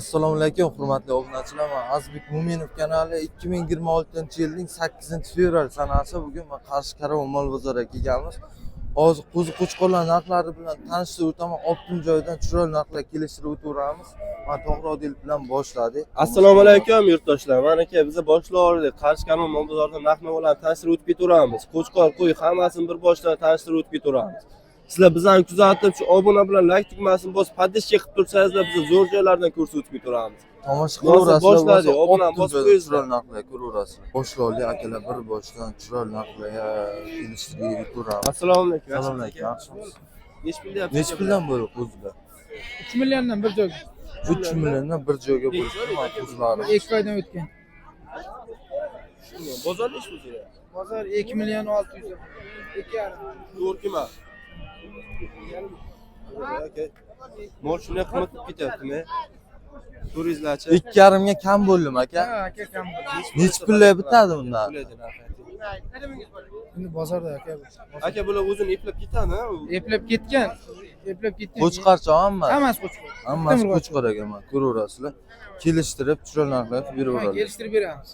Assalomu alaykum, hurmatli obunachilar. Men Azbek Muminov kanali 2026-yilning 8-fevral sanasi bugun men Qarshi Karavon mol bozoriga kelganmiz. Hozir qo'ziqo'chqorlar narxlari bilan tanishib o'taman. Optim joydan chiroyli narxlar kelishtirib o'tiramiz. Men To'g'ri Odil bilan boshladik. Assalomu alaykum yurtdoshlar. Mana aka biz boshlovdik. Qarshi Karavon mol bozorida narx-navolarni tanishtirib o'tib ketaveramiz. Qo'chqor, qo'y hammasini bir boshdan tanishtirib o'tib ketaveramiz. Sizlar bizani kuzatib, shu obuna bilan like tugmasini bosib, podpishka qilib tursangiz, biz zo'r joylardan ko'rsatib ketaveramiz. Tomosha qilaverasizlar. Boshladik, obuna bosib qo'yinglar. Chiroyli narxlar ko'raverasiz. Boshlovdik akalar, bir boshdan chiroyli narxlarga kelishtirib ketaveramiz. Assalomu alaykum. Assalomu alaykum. Yaxshimisiz? Nech puldan? Nech puldan bo'ldi qo'zilar? 3 milliondan bir joyga. 3 milliondan bir joyga bo'lib qo'ziladi. 2 oydan o'tgan. Bozor nech pul so'rayapti? Bozor 2 million 600. 2,5. To'g'rimi? Aka. Mol shunday qimmat bo'lib ketyaptimi? Turizlarchi. 2,5 ga kam bo'ldim aka. Ha, aka kam. Nech pullar bitadi bundan? Endi bozorda aka. Aka bular o'zini eplab ketadi, ha? Eplab ketgan. Eplab ketgan. Qo'chqarcha hammasi. Hammasi qo'chqor. Hammasi qo'chqor ekan, mana ko'raverasizlar. Kelishtirib, chiroyli narxlar qilib beraveradi. Kelishtirib beramiz.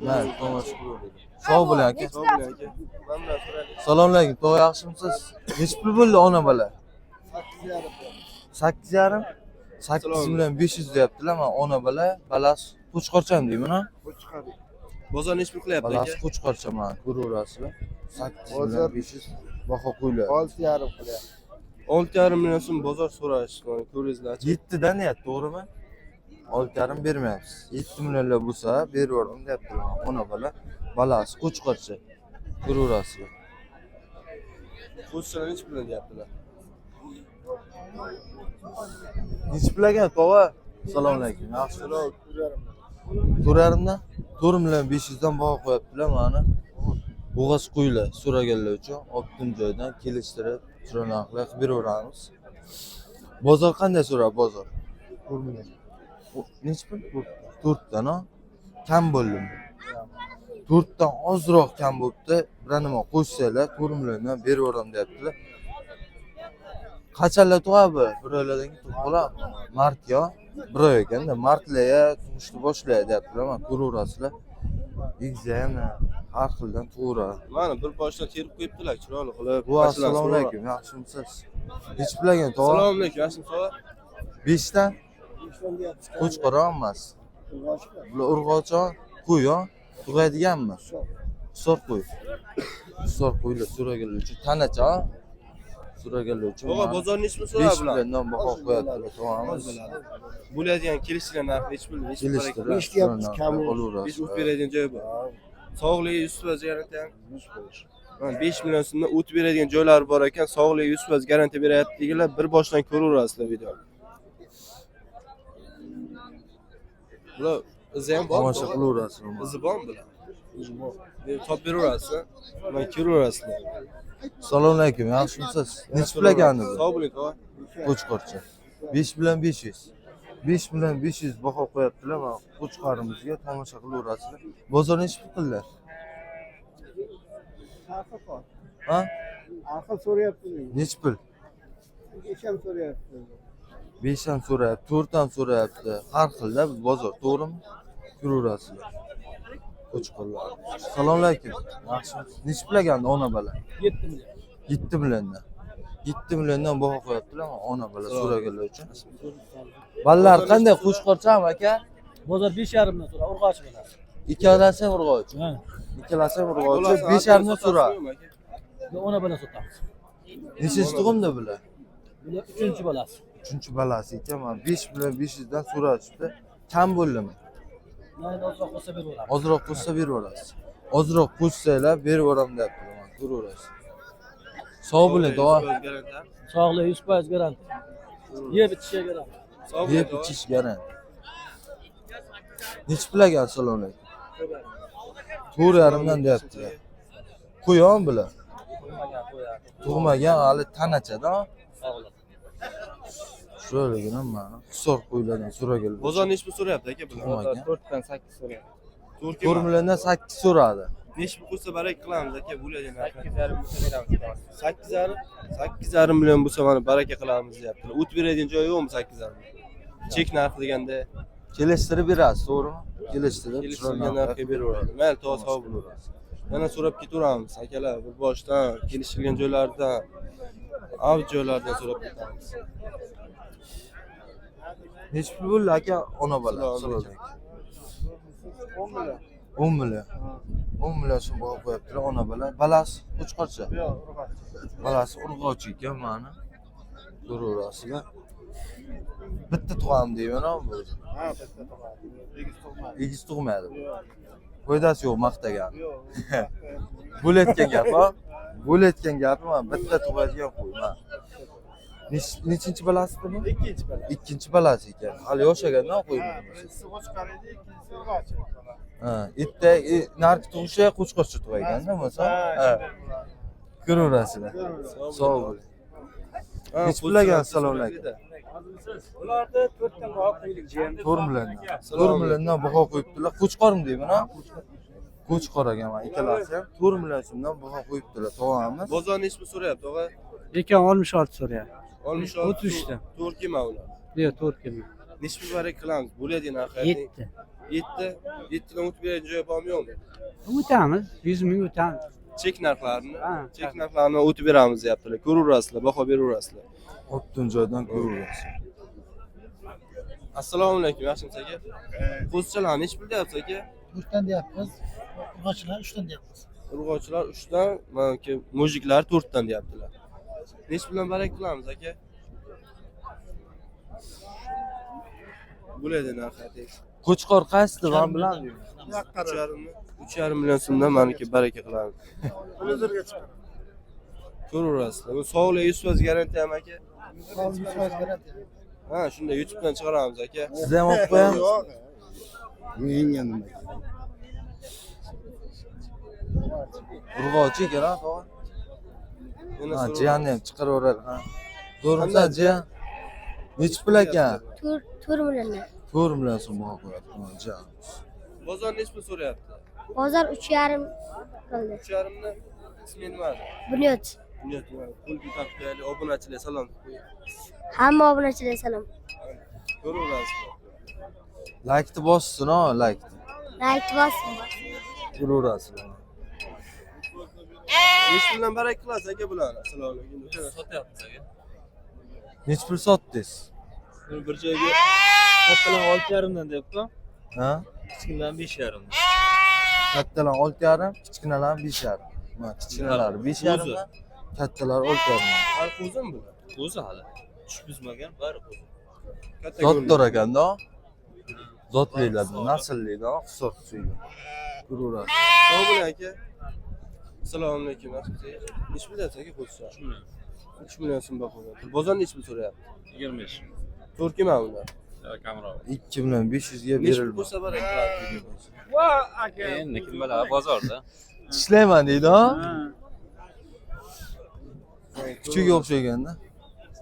Mana tomosha qilaveradi. Sog' bo'ling aka. Sog' bo'ling aka. Mana so'raylik. Assalomu alaykum. Tog' yaxshimisiz? Nech pul bo'ldi ona bola? 8,5. 8 million 500 deyaptilar. Mana ona bola, balasi qo'chqorcham deyman, ha? Qo'chqor. Bozor nech pul qilyapti aka? Balasi qo'chqorcha mana ko'raverasizlar. 8 million 500 baho qo'yiladi. 6,5 qilyapti. 6,5 million so'm bozor so'rashdi, ko'ringizlarchi. 7 dan deyapti, to'g'rimi? 6,5 bermayapsiz. 7 millionlar bo'lsa berib yuboraman deyaptilar. Ona bola, balasi qo'chqorcha. Ko'raverasizlar. Qo'shlar nech puldan deyaptilar? Nech pul ekan, tova? Assalomu alaykum. Yaxshilar. 4,5dan 4 million 500 dan baho qo'yaptilar mana. Bo'g'az qo'ylar so'raganlar uchun optim joydan kelishtirib, chiroyli narxlar qilib beraveramiz. Bozor qanday so'rab bozor? 4 million. Nech pul? 4 dan, ha? Kam bo'ldimi? 4 dan ozroq kam bo'libdi. Bir nima qo'shsanglar 4 milliondan berib yuboraman deyaptilar. Qachonlar tug'adi? Bir oylardan keyin tug'ib qoladi. Mart yo, bir oy ekanda, martlarga tug'ishni boshlaydi deyaptilar. Mana ko'raverasizlar. Egizam har xildan tug'iradi. Mana bir boshdan terib qo'yibdilar, chiroyli qilib. Bu assalomu alaykum, yaxshimisiz? Nech pul ekan, tog'a? Assalomu alaykum, yaxshimisiz? 5 dan? Qo'chqor emas. Bular urg'ochon, qo'y, ha? Tug'adiganmi? Hisor qo'y. Hisor qo'ylar so'raganlar uchun tanacha, ha? So'raganlar uchun. Tog'a bozor nech pul so'rab 5 milliondan baho qo'yaptilar, tog'amiz. Bo'ladigan kelishgan narx nech pul? Kelishtirib, ishlayapmiz, kam bo'laveradi. Biz o'tib beradigan joy bor. Sog'ligi 100% garantiya. 100%. 5 million so'mdan o'tib beradigan joylari bor ekan, sog'ligi 100% garantiya beryaptilar. Bir boshdan ko'raverasizlar videoni. Bular izi ham bor. Tomosha qilaverasizlar. Izi bormi bular? Izi bor. Top beraverasizlar. Mana ko'raverasizlar. Assalomu alaykum, yaxshimisiz? Nech pul ekan bu? Sog' bo'ling, tog'a. Qo'chqorcha. 5 million 500. 5 million 500 baho qo'yaptilar. Mana qo'chqorimizga tomosha qilaverasizlar. Bozor nech pul qildilar? Ha? Aql so'rayapti. Nech pul? 5 ham so'rayapti. 5 ham so'rayapti, 4 ham so'rayapti. Har xilda bozor, to'g'rimi? Ko'raverasizlar. Qo'chqorlar. Assalomu alaykum. Yaxshimisiz? Nech pul ekan ona bola? 7 million. 7 milliondan. 7 milliondan baho qo'yaptilar ona bola so'raganlar uchun. Ballar qanday qo'chqorchami aka? Bozor 5,5 dan so'ra, urg'och bilan. Ikkalasi ham urg'och. Ha. Ikkalasi ham urg'och. 5,5 dan so'radi. Ona bilan sotamiz. Nechinchi tug'imda bular? Bular 3-chi bolasi. 3-chi balasi ekan. Mana 5 million 500 dan so'rashibdi. Kam bo'ldimi? Mayli ozroq bo'lsa beraveramiz. Ozroq qo'shsa berib yuborasiz. Ozroq qo'shsanglar berib yuboraman deyaptilar. Mana ko'raverasiz. Sog' bo'ling, tog'a. Sog'lik 100% garantiya. Yeb ichishga garantiya. Yeb ichish garant. Nech pul ekan, assalomu alaykum. 4,5 dan deyaptilar. Qo'yon bular. Tug'magan hali tanachada. Shuyerligina mana hisor qo'ylardan so'raganlar. Bozor nech pul so'rayapti aka bular? Tug'magan. 4 dan 8 so'rayapti. 4 milliondan 8 so'radi. Nech pul qo'ysa barak qilamiz aka, bo'ladigan narx. 8,5 bo'lsa beramiz. 8,5 million bo'lsa mana baraka qilamiz deyaptilar. O't beradigan joyi yo'qmi 8,5? chek narx deganda kelishtirib berasiz, to'g'rimi? Kelishtirib kelishilgan narxga beraveradi. Mayli, to'g'ri sog' bo'lasiz. Yana so'rab ketaveramiz akalar, bu boshdan kelishilgan joylardan, avj joylardan so'rab ketamiz. Nechi pul bo'ldi aka ona bola? Assalomu alaykum. 10 million. 10 million so'm baho qo'yaptilar ona bola. Balasi qo'chqorcha. Balasi urg'ochi ekan mana. Ko'raverasizlar. Bitta tug'am deyman bu. Ha, bitta tug'adi. Egiz tug'madi. Egiz tug'maydi. Foydasi yo'q maqtagan. Bo'layotgan gap, ha? Bo'layotgan gapi mana bitta tug'adigan qo'y, mana. Nechinchi balasi bu? Ikkinchi bola. Ikkinchi balasi ekan. Hali yo'shagandan qo'y. Birinchisi qo'chqor edi, ikkinchisi urg'ochi. Ha, itta narki tug'ishi qo'chqorcha tug'ayganda bo'lsa. Ha. Ko'raverasizlar. Sog' bo'ling. Nechi pulga assalomu alaykum. Ularda 4 dan baho qo'ydik jiyan. 4 milliondan. 4 milliondan baho qo'yibdilar. Qo'chqormi deyman, ha? Qo'chqor ekan mana ikkalasi ham 4 million so'mdan baho qo'yibdilar. Tog'amiz. Bozor nechmi so'rayapti, tog'a? Ekan 66 so'rayapti. 66 o'ttiz uchta. To'rtgima ular. Yo'q, 4 keldi. Nechmi barak qilamiz? Bo'ladi narxi. 7. 7 dan o'tib beradigan joyi bormi yo'qmi? O'tamiz, 100 ming o'tamiz. Chek narxlarini, Ha, chek narxlarini o'tib beramiz deyaptilar. Ko'raverasizlar, baho beraverasizlar. O'tgan joydan ko'raverasiz. Assalomu alaykum, yaxshimisiz aka? Qo'zichalar nech pul deyapsiz aka? 4 deyapmiz. Urg'ochilar 3 deyapmiz. Urg'ochilar 3 dan, manaki mujiklar 4 dan deyaptilar. Nech puldan barak qilamiz aka? Bo'ladi narxi ayting. Qo'chqor qaysi van bilan? 3,5 million so'mdan maniki baraka qilamiz. Hozirga chiqadi. Ko'raverasizlar. Bu sog'lik 100% garantiya ham aka? Sog'lik 100% garantiya. Ha, shunda YouTube'dan chiqaramiz aka. Siz ham olib qo'yamiz. Yo'q. Menga nima? Urg'ochi ekan, ha, tog'a. Yana Ha, so'rab- jiyanni ham chiqaraveradi, ha. Zo'rmisa jiyan? Nechi pul ekan? 4 milliondan. 4 million so'm baho qo'yapti mana jiyan. Bozor nech pul so'rayapti? Bozor 3,5 qildi. 3,5 dan ismi nima? Bunyod. Bunyod. Pul bitaqtayli obunachilar salom. Hamma obunachilarga salom. Ko'raverasizlar. Laykni bossin, ha, laykni. Like bosing. Ko'raverasizlar. Nech puldan barak qilasiz aka bularni? Assalomu alaykum. Sotyapmiz aka. Nechi pul sotdingiz? Bir joyga Kattalar 6,5 dan debdi. Ha? Kichkinalar 5,5. Kattalar 6,5, kichkinalar 5,5. Mana kichkinalar 5,5 dan, kattalar 6,5. har qo'zim bular. O'zi hali. Tushib buzmagan, bari qo'zi. Katta Zotdor ekanda. Zotlilardan, nasllidan, hisob suylar. Ko'raverasiz. Sog' bo'ling aka. Assalomu alaykum. Yaxshimisiz? Nech pul deyapsiz aka qo'zcha? 3 million so'm baho qo'yapti. Bozor nech pul so'rayapti? 25. To'rtgima ular. Kamroq. 2 million 500 ga Nech pul berildi. bo'lsa barak qiladi. Endi kim biladi bozorda. Ishlayman deydi, ha? Kuchiga o'xshaganda.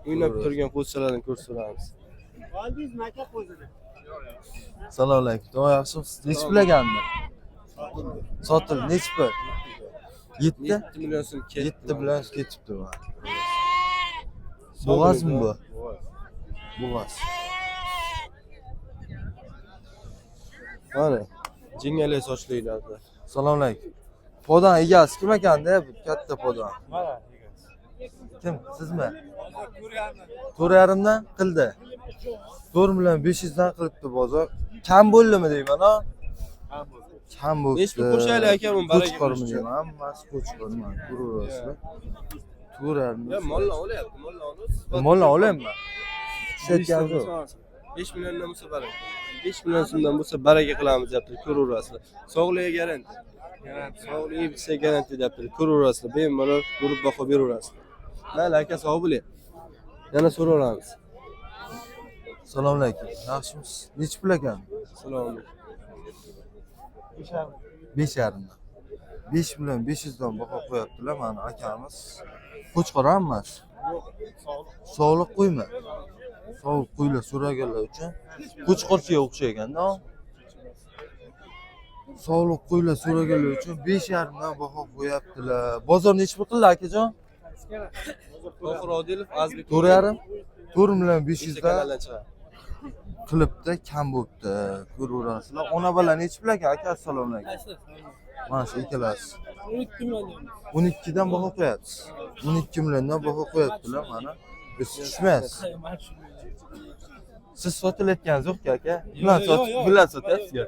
O'ynab turgan qo'zchalarni ko'rsatamiz. Assalomu alaykum. To'g'ri yaxshimisiz? Nechi pul egandi? Sotildi. Nechi pul? 7? 7 million so'm ketdi. 7 bilan ketibdi mana. Bo'g'azmi bu? Bo'g'az. Mana jingalak sochlilarda. Assalomu alaykum. Podan egasi kim ekanda bu katta podan? Mana. Kim? Sizmi? 4,5 dan qildi. 4 million 500 dan qilibdi bozor. Kam bo'ldimi deyman, ha? Kam bo'ldi. Nech pul qo'shaylik aka buni baraga Qo'chqormi qilish uchun? deyman, hammasi qo'chqor mana. Ko'raverasizlar. 4,5. Ya molla olyapti, molla olib. Mollan olaymi? Ishlatgan yo'q. 5 milliondan bo'lsa baraka. 5 million so'mdan bo'lsa baraka qilamiz deyapti. Ko'raverasizlar. Sog'ligiga garantiya. Sog'ligi bitsa garantiya deyapti. Ko'raverasizlar. Bemalol ko'rib baho beraverasizlar. Mayli aka sog' bo'ling. Yana so'raveramiz. Assalomu alaykum. Yaxshimisiz? Nechi pul ekan? Assalomu alaykum. 5,5 dan. 5 million 500 dan baho qo'yaptilar mana akamiz. Qo'chqor hammasi. Sog'liq qo'yma. Sog'liq qo'ylar so'raganlar uchun qo'chqorchiga o'xshaganda. Sog'liq qo'ylar so'raganlar uchun 5,5 dan baho qo'yaptilar. Bozor nechi pul qildi akajon? Tohir Odilov, Azbek 4,5? 4 million 500 dan. kanaldan chiqadi. qilibdi, kam bo'libdi. Ko'raverasizlar. Ona bola nechi pul ekan aka? Assalomu alaykum. Mana shu ikkalasi. 12 dan baho qo'yapsiz. 12 milliondan baho qo'yaptilar mana. Biz tushmaysiz. Siz sotilayotganingiz yo'q-ku aka? Bular sotyapsiz-ku.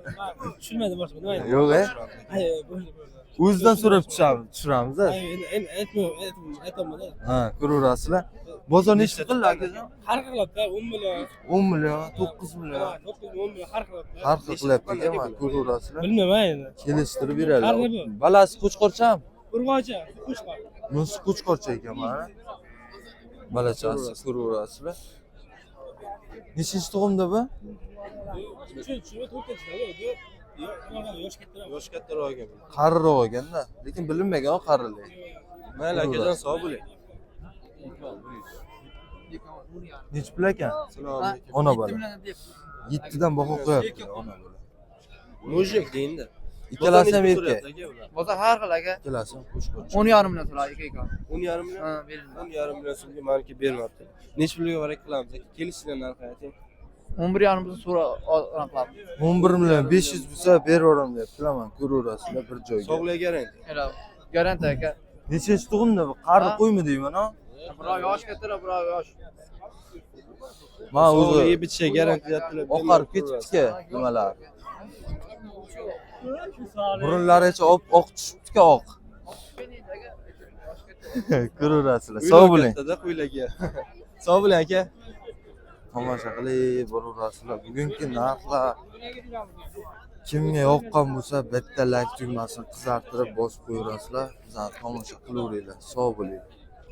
Tushunmadim boshqa nima aytdi? Yo'q, Bo'ldi. o'zidan so'rab tushiramiz. Endi aytaman. Ha, ko'raverasizlar. Bozor nechta qildi akajon? Har xilda 10 million, 10 million, 9 million. 10 million har xilda. Har xil qilyapti ekan, mana ko'raverasizlar. Bilmayman endi. Kelishtirib Har beradi. xil. Balasi qo'chqorcham? Urg'ochi, qo'shqor. Bunisi qo'chqorcha ekan mana. Balachasi ko'raverasizlar. Nechinchi tug'imda bu? Yosh kattaroq ekan. Qariroq ekanda, lekin bilinmagan qarilik. Mayli akajon, sog' bo'ling. Nechi pul ekan? Assalomu alaykum. Ona bola. 7 dan baho qo'yapti ona bola. Mujik deydi. Ikkalasi ham erkak. Bozor har xil aka. Ikkalasi ham qo'chqorcha. 10,5 million so'radi aka. 10,5 million. Ha, berildi. 10,5 million so'mga meniki bermabdi. Necha pulga varak qilamiz aka? Kelishgan narxi ayting. 11,5 million so'ra aniqlab. 11 million 500 bo'lsa beraveraman deyaptilar, mana ko'raverasizlar bir joyga. Sog'lik garanti. Era garantiya aka. Nechinchi tug'imda bu? Qarri qo'ymi deyman, ha? Birov yosh kattaroq, birov yosh. Mana Sog'ligi o'zi bitcha garanti deyaptilar. oqarib ketibdi-ku nimalar. Burunlaricha oq tushibdi-ku oq. Ko'raverasizlar. Sog' bo'ling. Kattada qo'ylarga. Sog' bo'ling aka. Tomosha qilib boraverasizlar. Bugungi narxlar kimga yoqqan bo'lsa bitta like tugmasini qizartirib bosib qo'yaverasizlar. Bizani tomosha qilaveringlar. Sog' bo'ling.